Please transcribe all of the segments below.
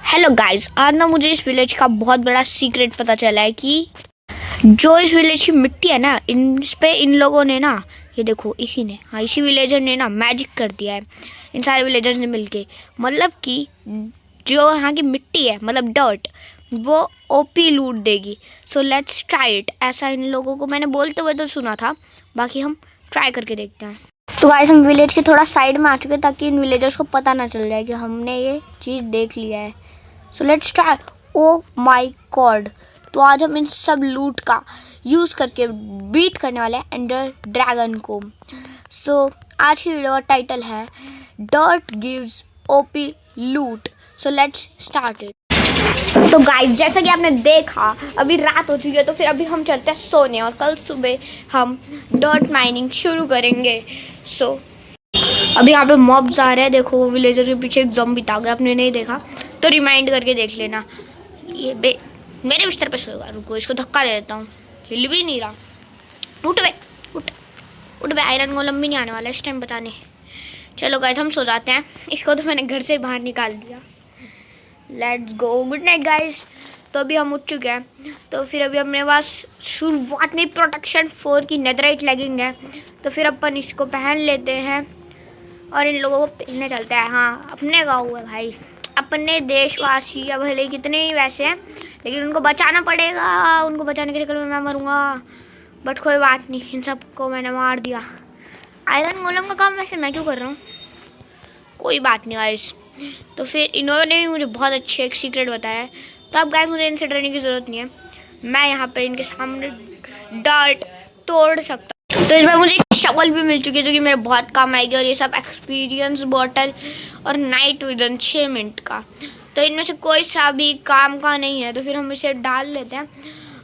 Hello guys, आज ना मुझे इस विलेज का बहुत बड़ा सीक्रेट पता चला है कि जो इस विलेज की मिट्टी है ना, इन लोगों ने ना, ये देखो इसी विलेजर ने ना मैजिक कर दिया है। इन सारे विलेजर्स ने मिलके, मतलब कि जो यहाँ की मिट्टी है, मतलब डर्ट, वो ओपी लूट देगी। सो लेट्स ट्राई इट। ऐसा इन लोगों को मैंने बोलते हुए तो सुना था, बाकी हम ट्राई करके देखते हैं। तो गाइस, हम विलेज के थोड़ा साइड में आ चुके हैं ताकि इन विलेजर्स को पता ना चल जाए कि हमने ये चीज़ देख लिया है। So let's try. Oh my God! तो आज हम इन सब लूट का यूज़ करके बीट करने वाले हैं एंडर ड्रैगन को। सो आज की वीडियो का टाइटल है डर्ट गिव्स ओपी लूट। So let's start it. तो गाइस, जैसा कि आपने देखा, अभी रात हो चुकी है, तो फिर अभी हम चलते हैं सोने और कल सुबह हम डर्ट माइनिंग शुरू करेंगे। सो अभी यहाँ पे मॉब्स आ रहे हैं। देखो, वो विलेजर के पीछे एक ज़ॉम्बी था। अगर आपने नहीं देखा तो रिमाइंड करके देख लेना। ये मेरे बिस्तर पे सोएगा। रुको, इसको धक्का दे देता हूँ, हिल भी नहीं रहा। उठ बे, उठ बे। आयरन गोलम भी नहीं आने वाला इस टाइम बताने। चलो गाइस, हम सो जाते हैं। इसको तो मैंने घर से बाहर निकाल दिया। Let's go, good night guys. तो अभी हम उठ चुके हैं। तो फिर अभी अपने पास शुरुआत में प्रोटेक्शन 4 की नेदराइट लेगिंग है, तो फिर अपन इसको पहन लेते हैं और इन लोगों को पहनने चलते हैं। हाँ, अपने गाँव है भाई, अपने देशवासी। या भले कितने ही वैसे हैं, लेकिन उनको बचाना पड़ेगा। उनको बचाने के चक्कर में मैं मरूंगा, बट कोई बात नहीं, इन सबको मैंने मार दिया। आयरन गोलम का काम वैसे मैं क्यों कर रहा हूँ, कोई बात नहीं गाइस। तो फिर इन्होंने भी मुझे बहुत अच्छे एक सीक्रेट बताया है। तो अब गाइस, मुझे इनसे डरने की ज़रूरत नहीं है। मैं यहाँ पे इनके सामने डर्ट तोड़ सकता हूँ। तो इस बार मुझे एक शवल भी मिल चुकी है, जो कि मेरे बहुत काम आएगी। और ये सब एक्सपीरियंस बॉटल और नाइट विजन 6 मिनट का। तो इनमें से कोई सा भी काम का नहीं है, तो फिर हम इसे डाल लेते हैं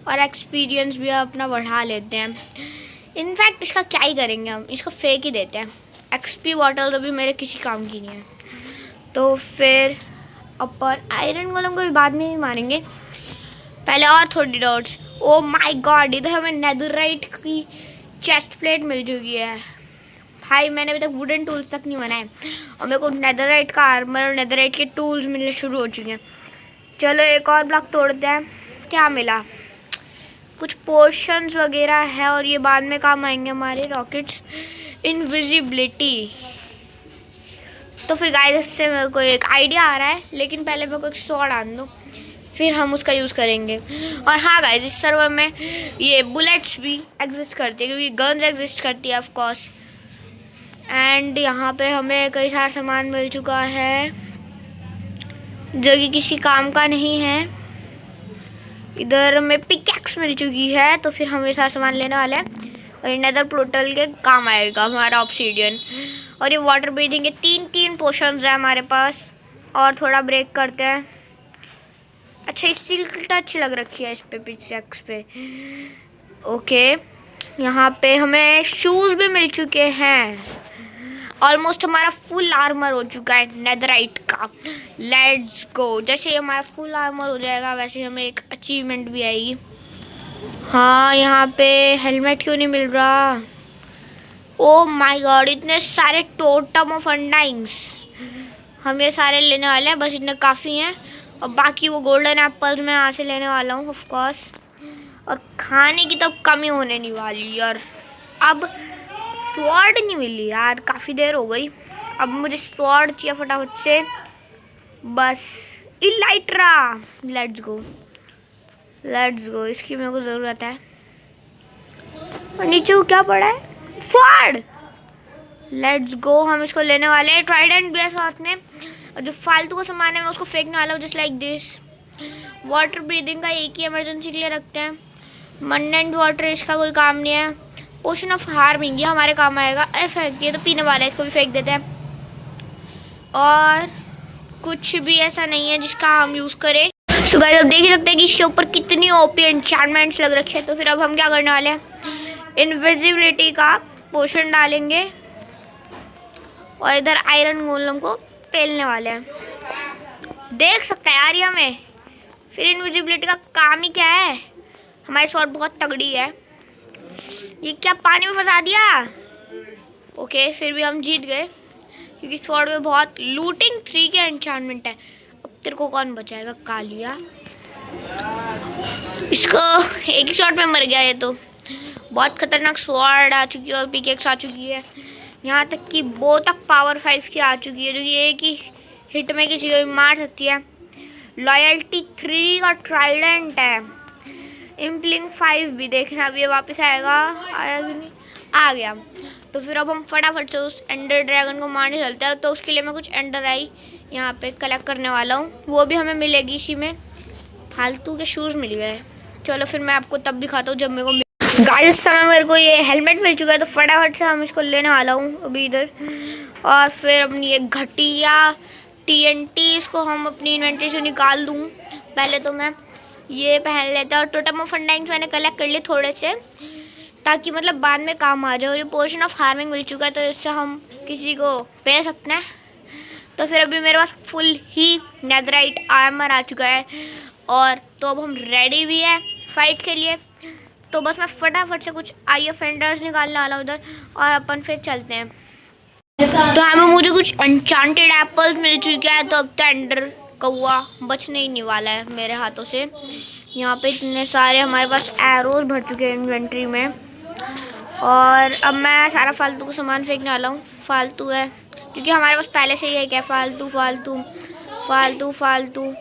और एक्सपीरियंस भी अपना बढ़ा लेते हैं। इनफैक्ट इसका क्या ही करेंगे, हम इसको फेंक ही देते हैं। एक्सपी बॉटल तो भी मेरे किसी काम की नहीं है। तो फिर अपन आयरन गोलम को भी बाद में ही मारेंगे, पहले और थोड़ी डॉट्स। ओ माय गॉड, इधर हमें नेदरराइट की चेस्ट प्लेट मिल चुकी है भाई। मैंने अभी तक वुडन टूल्स तक नहीं बनाए और मेरे को नेदरराइट का आर्मर और नेदरराइट के टूल्स मिलने शुरू हो चुके हैं। चलो एक और ब्लॉक तोड़ते हैं। क्या मिला? कुछ पोर्शंस वगैरह है और ये बाद में काम आएंगे हमारे रॉकेट्स। इनविजिबिलिटी। तो फिर गाइस, इससे मेरे को एक आइडिया आ रहा है, लेकिन पहले मेरे को एक स्वॉर्ड आन दो, फिर हम उसका यूज़ करेंगे। और हाँ गाइस, इस सर्वर में ये बुलेट्स भी एग्जिस्ट करती है, क्योंकि गन्स एग्जिस्ट करती है ऑफ कोर्स। एंड यहाँ पे हमें कई सारा सामान मिल चुका है जो कि किसी काम का नहीं है। इधर हमें पिकैक्स मिल चुकी है, तो फिर हम ये सारा सामान लेने वाले हैं और ये नेदर पोर्टल के काम आएगा हमारा ऑब्सीडियन। और ये वाटर ब्रीथिंग के 3 पोशंस है हमारे पास। और थोड़ा ब्रेक करते हैं। अच्छा, इस सिल्क टच लग रखी है इस पे, पिकैक्स पे। ओके, यहाँ पे हमें शूज़ भी मिल चुके हैं। ऑलमोस्ट हमारा फुल आर्मर हो चुका है नेदराइट का। Let's go. जैसे ही हमारा फुल आर्मर हो जाएगा, वैसे हमें एक अचीवमेंट भी आएगी। हाँ, यहाँ पे हेलमेट क्यों नहीं मिल रहा? ओ माय गॉड, इतने सारे टोटम ऑफ अंडाइंग्स। हम ये सारे लेने वाले हैं, बस इतने काफ़ी हैं। और बाकी वो गोल्डन एप्पल्स मैं यहाँ से लेने वाला हूँ ऑफ कोर्स। और खाने की तो कमी होने नहीं वाली। और अब स्वॉर्ड नहीं मिली यार, काफ़ी देर हो गई। अब मुझे स्वॉर्ड चाहिए फटाफट से, बस। Elytra. Let's go, let's go, इसकी मेरे को ज़रूरत है। और नीचे वो क्या पड़ा है? स्वॉर्ड। लेट्स गो, हम इसको लेने वाले हैं। ट्राइडेंट भी है साथ में। और जो फालतू का सामान है मैं उसको फेंकने वाला हूँ, just like this. Water breathing का एक ही इमरजेंसी के लिए रखते हैं। मंडेंट वाटर, इसका कोई काम नहीं है। पोशन ऑफ हार्मिंग, ये हमारे काम आएगा। अरे फेंक दिए, तो पीने वाला है, इसको भी फेंक देते हैं। और कुछ भी ऐसा नहीं है जिसका हम यूज़ करें। तो गाइस, अब देख ही सकते हैं कि इसके ऊपर कितनी ओपी एन्चेंटमेंट्स लग रखी है। तो फिर अब हम क्या करने वाले हैं, इनविजिबिलिटी का पोशन डालेंगे और इधर आयरन गोलम को पेलने वाले हैं। देख सकते हैं यार ये हमें। फिर इनविजिबिलिटी का काम ही क्या है, हमारी स्वॉर्ड बहुत तगड़ी है। ये क्या पानी में फंसा दिया? ओके, फिर भी हम जीत गए, क्योंकि स्वॉर्ड में बहुत लूटिंग 3 के एन्चेंटमेंट है। तेरे को कौन बचाएगा कालिया। इसको एक ही शॉट में मर गया। ये तो बहुत खतरनाक स्वॉर्ड आ चुकी है और पिकेक्स आ चुकी है। यहाँ तक कि बो तक पावर 5 की आ चुकी है, जो कि एक ही हिट में किसी को भी मार सकती है। लॉयल्टी 3 का ट्राइडेंट है। इम्पलिंग 5 भी देखना, अभी वापस आएगा। आया कि नहीं, आ गया। तो फिर अब हम फटाफट से उस एंडर ड्रैगन को मारने चलते हैं। तो उसके लिए मैं कुछ एंडर आई यहाँ पे कलेक्ट करने वाला हूँ, वो भी हमें मिलेगी इसी में। फालतू के शूज़ मिल गए। चलो फिर मैं आपको तब दिखाता हूँ जब मेरे को गाइस इस समय मेरे को ये हेलमेट मिल चुका है। तो फटाफट से हम इसको लेने वाला हूँ अभी इधर। और फिर अपनी ये घटिया TNT इसको हम अपनी इन्वेंटरी से निकाल दूँ। पहले तो मैं ये पहन लेता हूँ। और टोटम ऑफ फंडाइंग्स मैंने कलेक्ट कर लिए थोड़े से, ताकि मतलब बाद में काम आ जाए। और ये पोर्शन ऑफ हार्मिंग मिल चुका है, तो इससे हम किसी को पे सकते हैं। तो फिर अभी मेरे पास फुल ही नेदराइट आर्मर आ चुका है। और तो अब हम रेडी भी है फाइट के लिए। तो बस मैं फटाफट से कुछ आई ऑफेंडर्स निकालने वाला हूँ उधर, और अपन फिर चलते हैं। तो हमें मुझे कुछ अनचांटेड एप्पल्स मिल चुके हैं। तो अब तो एंडर कौआ बचने ही नहीं वाला है मेरे हाथों से। यहाँ पे इतने सारे हमारे पास एरोज भर चुके हैं इन्वेंट्री में। और अब मैं सारा फालतू का सामान फेंकने वाला हूँ। फालतू है क्योंकि हमारे पास पहले से ही है क्या, फालतू फालतू फालतू फालतू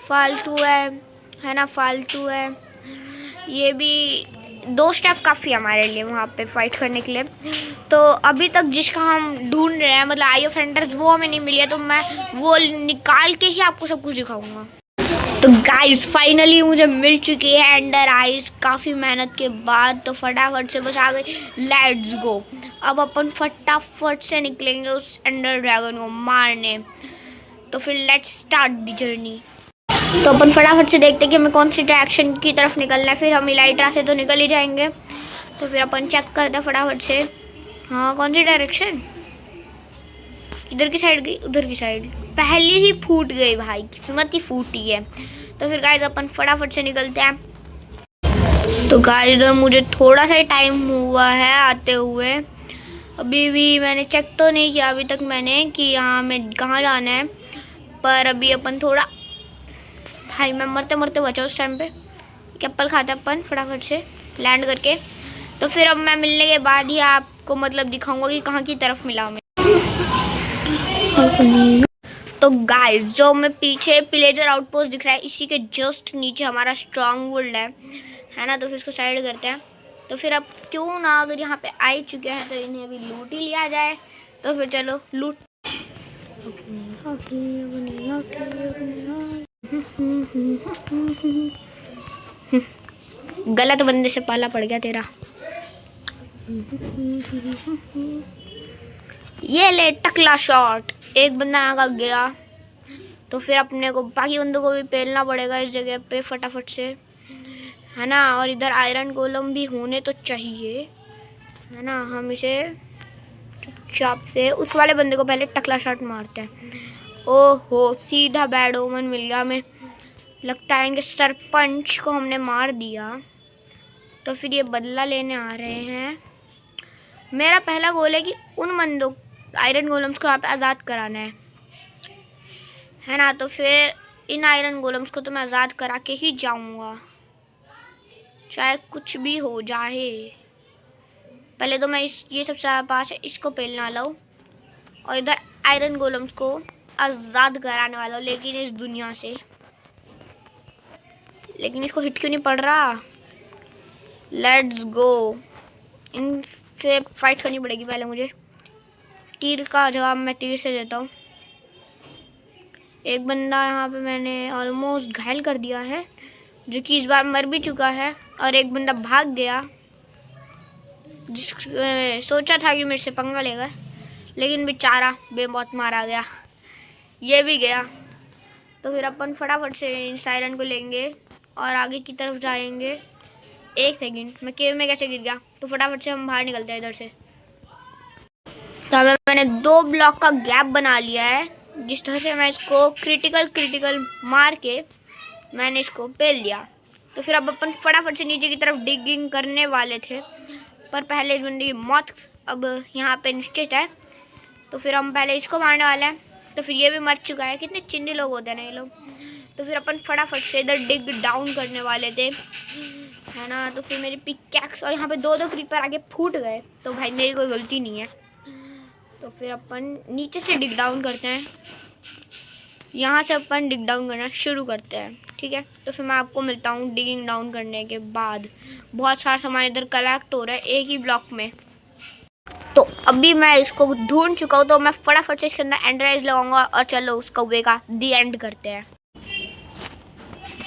फालतू है ना, फालतू है। ये भी 2 स्टेप काफ़ी है हमारे लिए वहाँ पे फाइट करने के लिए। तो अभी तक जिसका हम ढूंढ रहे हैं, मतलब आई ऑफेंडर्स, वो हमें नहीं मिली है। तो मैं वो निकाल के ही आपको सब कुछ दिखाऊंगा। तो गाइस फाइनली मुझे मिल चुकी है एंडर आइज, काफ़ी मेहनत के बाद। तो फटाफट से बस आ गई, लेट्स गो। अब अपन फटाफट से निकलेंगे उस एंडर ड्रैगन को मारने। तो फिर लेट्स स्टार्ट द जर्नी। तो अपन फटाफट से देखते हैं कि हमें कौन सी डायरेक्शन की तरफ निकलना है। फिर हम इलाइट्रा से तो निकल ही जाएंगे। तो फिर अपन चेक करते हैं फटाफट से। हाँ, कौन सी डायरेक्शन, इधर की साइड गई, उधर की साइड। पहले ही फूट गई भाई, किस्मत ही फूटी है। तो फिर गाइस अपन फटाफट से निकलते हैं। तो गाइस इधर मुझे थोड़ा सा टाइम हुआ है आते हुए। अभी भी मैंने चेक तो नहीं किया अभी तक मैंने कि यहाँ में कहाँ जाना है। पर अभी अपन थोड़ा, भाई मैं मरते मरते बचा उस टाइम पे। एप्पल खाते अपन फटाफट से लैंड करके। तो फिर अब मैं मिलने के बाद ही आपको मतलब दिखाऊंगा कि कहाँ की तरफ मिला हमें। तो गाइस जो मैं पीछे पिलेजर आउटपोस्ट दिख रहा है, इसी के जस्ट नीचे हमारा स्ट्रॉन्ग होल्ड है ना। तो फिर इसको साइड करते हैं। तो फिर अब क्यों ना, अगर यहाँ पे आ चुके हैं तो इन्हें भी लूट ही लिया जाए। तो फिर चलो लूट। गलत बंदे से पाला पड़ गया तेरा। ये ले टकला शॉट, एक बंदा आगा गया। तो फिर अपने को बाकी बंदों को भी पेलना पड़ेगा इस जगह पे फटाफट से, है ना। और इधर आयरन गोलम भी होने तो चाहिए, है ना। हम इसे चुपचाप से उस वाले बंदे को पहले टकला शॉट मारते हैं। ओहो, सीधा बैड ओमन मिल गया हमें। लगता है इनके सरपंच को हमने मार दिया। तो फिर ये बदला लेने आ रहे हैं। मेरा पहला गोल है कि उन बंदों आयरन गोलम्स को यहाँ पे आज़ाद कराना है ना। तो फिर इन आयरन गोलम्स को तो मैं आज़ाद करा के ही जाऊँगा, चाहे कुछ भी हो जाए। पहले तो मैं ये सबसे पास है इसको पेलने वाला हूँ, और इधर आयरन गोलम्स को आज़ाद कराने वाला हूँ, लेकिन इस दुनिया से। लेकिन इसको हिट क्यों नहीं पड़ रहा। लेट्स गो, इनसे फाइट करनी पड़ेगी पहले मुझे। तीर का जवाब मैं तीर से देता हूँ। एक बंदा यहाँ पे मैंने ऑलमोस्ट घायल कर दिया है, जो कि इस बार मर भी चुका है। और एक बंदा भाग गया, सोचा था कि मेरे से पंगा लेगा, लेकिन बेचारा बेमौत मारा गया। ये भी गया। तो फिर अपन फटाफट से इस आयरन को लेंगे और आगे की तरफ जाएंगे। एक सेकंड, मैं केव में कैसे गिर गया। तो फटाफट से हम बाहर निकलते हैं इधर से। तो हमें मैंने 2 ब्लॉक का गैप बना लिया है, जिस तरह से मैं इसको क्रिटिकल मार के मैंने इसको पेल लिया। तो फिर अब अपन फटाफट से नीचे की तरफ डिगिंग करने वाले थे, पर पहले इस बंदे की मौत अब यहाँ पे निश्चित है। तो फिर हम पहले इसको मारने वाले हैं, तो फिर ये भी मर चुका है। कितने चिंदी लोग होते हैं ना ये लोग। तो फिर अपन फटाफट से इधर डिग डाउन करने वाले थे, है ना। तो फिर मेरी पिकैक्स और यहाँ पे 2-2 क्रीपर आगे फूट गए, तो भाई मेरी कोई गलती नहीं है। तो फिर अपन नीचे से डिग डाउन करते हैं, यहाँ से अपन डिग डाउन करना शुरू करते हैं, ठीक है। तो फिर मैं आपको मिलता हूँ डिगिंग डाउन करने के बाद। बहुत सारा सामान इधर कलेक्ट हो रहा है एक ही ब्लॉक में। तो अभी मैं इसको ढूंढ चुका हूँ, तो मैं फटाफट से इसके अंदर एंडराइज लगाऊंगा और चलो उस कौवे का दी एंड करते हैं।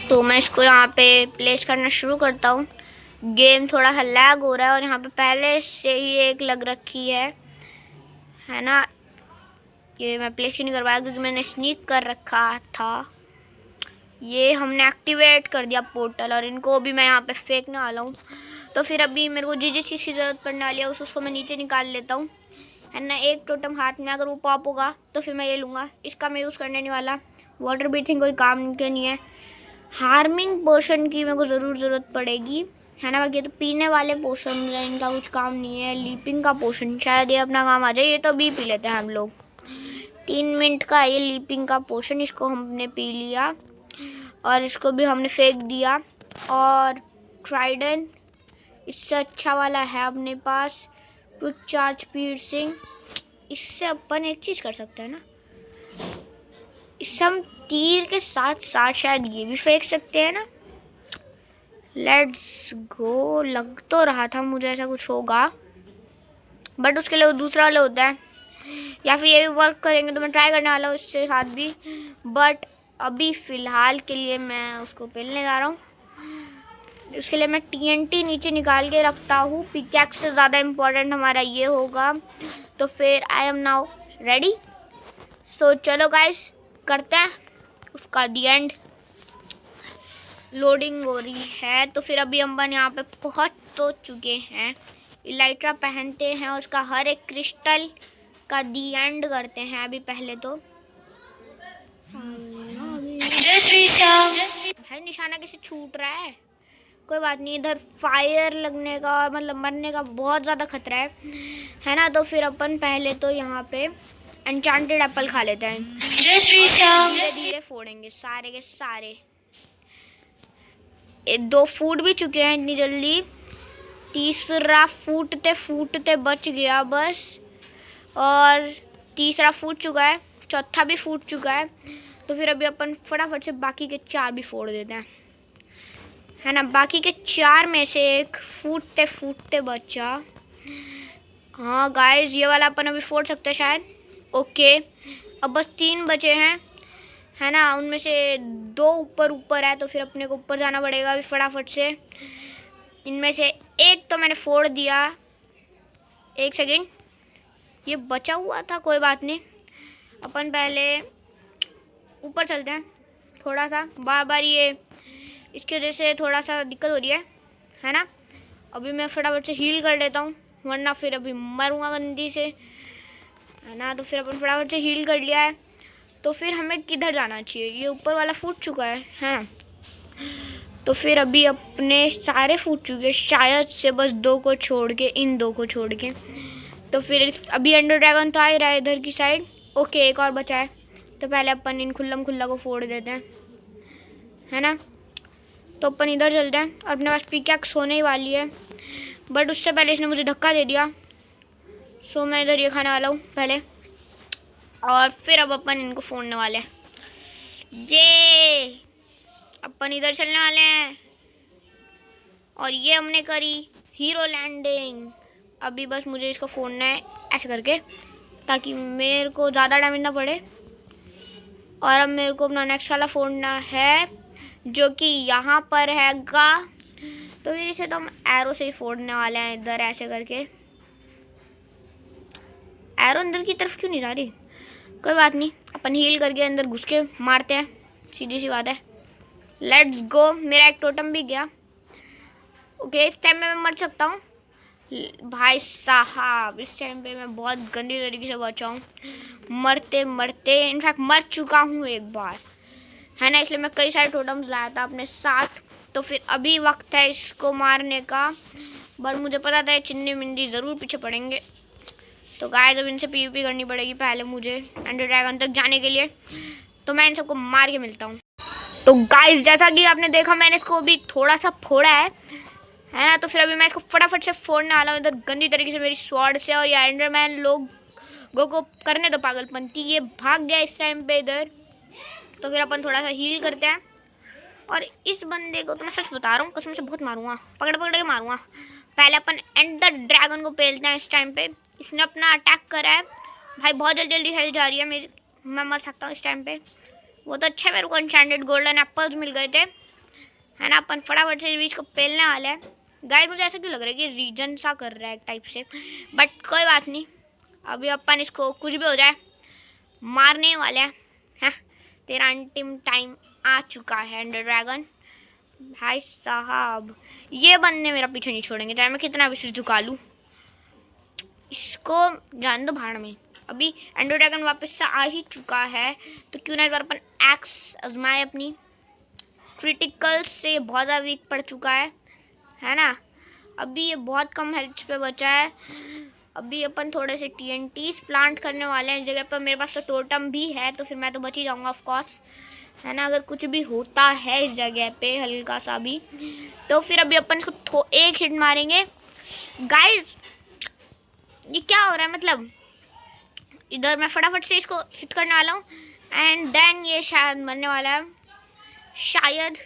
तो मैं इसको यहाँ पे प्लेस करना शुरू करता हूँ। गेम थोड़ा सा लैग हो रहा है और यहाँ पे पहले से ही एक लग रखी है ना। ये मैं प्लेस क्यों नहीं करवाया, क्योंकि मैंने स्नीक कर रखा था। ये हमने एक्टिवेट कर दिया पोर्टल, और इनको भी मैं यहाँ पे फेंकने वाला हूँ। तो फिर अभी मेरे को जिस चीज़ की ज़रूरत पड़ने वाली है उसको मैं नीचे निकाल लेता हूँ, है ना। एक टोटम हाथ में, अगर वो पॉप होगा तो फिर मैं ये लूँगा। इसका मैं यूज़ करने नहीं वाला। वाटर ब्रीथिंग कोई काम के नहीं है। हार्मिंग पोशन की मेरे को ज़रूरत पड़ेगी, है ना। बाकी तो पीने वाले पोशन हैं, इनका कुछ काम नहीं है। लीपिंग का पोशन शायद ये अपना काम आ जाए। ये तो अभी पी लेते हैं हम लोग। 3 मिनट का ये लीपिंग का पोशन, इसको हमने पी लिया और इसको भी हमने फेंक दिया। और ट्राइडेंट इससे अच्छा वाला है अपने पास, क्विक चार्ज पीर्सिंग। इससे अपन एक चीज़ कर सकते हैं ना, इससे हम तीर के साथ साथ शायद ये भी फेंक सकते हैं ना। Let's go. लग तो रहा था मुझे ऐसा कुछ होगा, बट उसके लिए वो दूसरा वाला होता है, या फिर ये भी वर्क करेंगे। तो मैं ट्राई करने वाला हूँ इसके साथ भी, बट अभी फ़िलहाल के लिए मैं उसको पेलने जा रहा हूँ। इसके लिए मैं TNT नीचे निकाल के रखता हूँ। पिकैक्स से ज़्यादा इम्पोर्टेंट हमारा ये होगा। तो फिर आई एम नाउ रेडी। सो चलो गाइस, करते हैं उसका दी एंड। लोडिंग हो रही है। तो फिर अभी हम यहाँ पे पहुँच तो चुके हैं। इलाइट्रा पहनते हैं और उसका हर एक क्रिस्टल का दी एंड करते हैं अभी पहले तो। भाई निशाना कैसे छूट रहा है, कोई बात नहीं। इधर फायर लगने का मतलब मरने का बहुत ज़्यादा खतरा है ना। तो फिर अपन पहले तो यहाँ पे एन्चांटेड एप्पल खा लेते हैं। धीरे धीरे फोड़ेंगे सारे के सारे। 2 फूट भी चुके हैं इतनी जल्दी। तीसरा फूटते फूटते बच गया बस, और तीसरा फूट चुका है, चौथा भी फूट चुका है। तो फिर अभी अपन फटाफट से बाकी के 4 भी फोड़ देते हैं, है ना। बाकी के 4 में से एक फूटते फूटते बचा। हाँ गाइस, ये वाला अपन अभी फोड़ सकते हैं शायद। ओके, अब बस 3 बचे हैं, है ना। उनमें से 2 ऊपर है, तो फिर अपने को ऊपर जाना पड़ेगा अभी फटाफट से। इनमें से एक तो मैंने फोड़ दिया। 1 सेकेंड, ये बचा हुआ था, कोई बात नहीं। अपन पहले ऊपर चलते हैं। थोड़ा सा बार बार ये इसकी वजह से थोड़ा सा दिक्कत हो रही है ना। अभी मैं फटाफट से हील कर लेता हूँ, वरना फिर अभी मरूंगा गंदी से, है ना। तो फिर अपन फटाफट से हील कर लिया है। तो फिर हमें किधर जाना चाहिए, ये ऊपर वाला फूट चुका है ना। तो फिर अभी अपने सारे फूट चुके, शायद से बस 2 को छोड़ के, इन 2 को छोड़ के। तो फिर अभी एंडर ड्रैगन तो आ ही रहा है इधर की साइड। ओके, एक और बचा है। तो पहले अपन इन खुल्लम खुल्ला को फोड़ देते हैं, है ना। तो अपन इधर चलते हैं। अपने पास पिकैक्स होने ही वाली है, बट उससे पहले इसने मुझे धक्का दे दिया। सो मैं इधर ये खाने वाला हूँ पहले, और फिर अब अपन इनको फोड़ने वाले हैं। ये अपन इधर चलने वाले हैं, और ये हमने करी हीरो लैंडिंग। अभी बस मुझे इसको फोड़ना है ऐसे करके, ताकि मेरे को ज़्यादा डैमेज ना पड़े। और अब मेरे को अपना नेक्स्ट वाला फोड़ना है, जो कि यहाँ पर हैगा। तो फिर इसे तो हम एरो से ही फोड़ने वाले हैं, इधर ऐसे करके। एरो अंदर की तरफ क्यों नहीं जा रही, कोई बात नहीं। अपन हील करके अंदर घुस के मारते हैं, सीधी सी बात है। Let's go. मेरा एक टोटम भी गया। ओके, इस टाइम में मैं मर सकता हूँ भाई साहब। इस टाइम पे मैं बहुत गंदी तरीके से बचा हूँ, मरते मरते। इनफैक्ट मर चुका हूँ एक बार, है ना। इसलिए मैं कई सारे टोटम्स लाया था अपने साथ। तो फिर अभी वक्त है इसको मारने का, बट मुझे पता था चिन्नी मिंदी ज़रूर पीछे पड़ेंगे। तो गाइस अब इनसे पीवीपी करनी पड़ेगी पहले मुझे एंडर ड्रैगन तक जाने के लिए। तो मैं इन सबको मार के मिलता हूँ। तो गाइस जैसा कि आपने देखा मैंने इसको भी थोड़ा सा फोड़ा है ना। तो फिर अभी मैं इसको फटाफट से फोड़ने वाला हूँ इधर गंदी तरीके से मेरी स्वॉर्ड से। और ये एंडरमैन लोगों को करने दो पागलपंती। ये भाग गया इस टाइम पे इधर। तो फिर अपन थोड़ा सा हील करते हैं। और इस बंदे को तो मैं सच बता रहा हूँ कसम से बहुत मारूंगा, पकड़ पकड़ के मारूंगा। पहले अपन एंडर ड्रैगन को पेलते हैं इस टाइम पे। इसने अपना अटैक करा है भाई, बहुत जल्दी जल्दी हेल्थ जा रही है मेरी, मैं मर सकता हूँ इस टाइम पे। वो तो अच्छा मेरे को एन्चेंटेड गोल्डन एप्पल्स मिल गए थे, है ना। अपन फटाफट से बीच को पेलने वाले हैं। गाइस मुझे ऐसा क्यों लग रहा है कि रीजन सा कर रहा है एक टाइप से, बट कोई बात नहीं। अभी अपन इसको कुछ भी हो जाए मारने वाले हैं। हाँ, तेरा अंतिम टाइम आ चुका है एंडर ड्रैगन। भाई साहब ये बंदे मेरा पीछे नहीं छोड़ेंगे चाहे मैं कितना भी सिर झुका लूँ। इसको जान दो भाड़ में। अभी एंडर ड्रैगन वापस से आ ही चुका है, तो क्यों ना इस बार अपन एक्स आजमाए अपनी। क्रिटिकल से बहुत ज़्यादा वीक पड़ चुका है ना। अभी ये बहुत कम हेल्थ पे बचा है। अभी अपन थोड़े से TNTs प्लांट करने वाले हैं इस जगह पर। मेरे पास तो टोटम भी है तो फिर मैं तो बच ही जाऊँगा ऑफ कोर्स, है ना। अगर कुछ भी होता है इस जगह पे हल्का सा भी, तो फिर अभी अपन इसको एक हिट मारेंगे। गाइस ये क्या हो रहा है, मतलब इधर मैं फटाफट से इसको हिट करने वाला हूँ एंड देन ये शायद मरने वाला है शायद,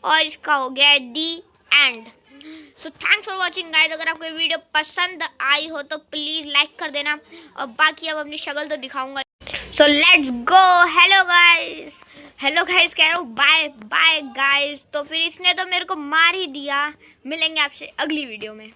और इसका हो गया है the end. So thanks for watching guys. अगर आपको वीडियो पसंद आई हो तो प्लीज़ लाइक कर देना। और बाकी अब अपनी शक्ल तो दिखाऊंगा। So let's go. Hello guys कह रहा हूँ, बाय बाय गाइज। तो फिर इसने तो मेरे को मार ही दिया। मिलेंगे आपसे अगली वीडियो में।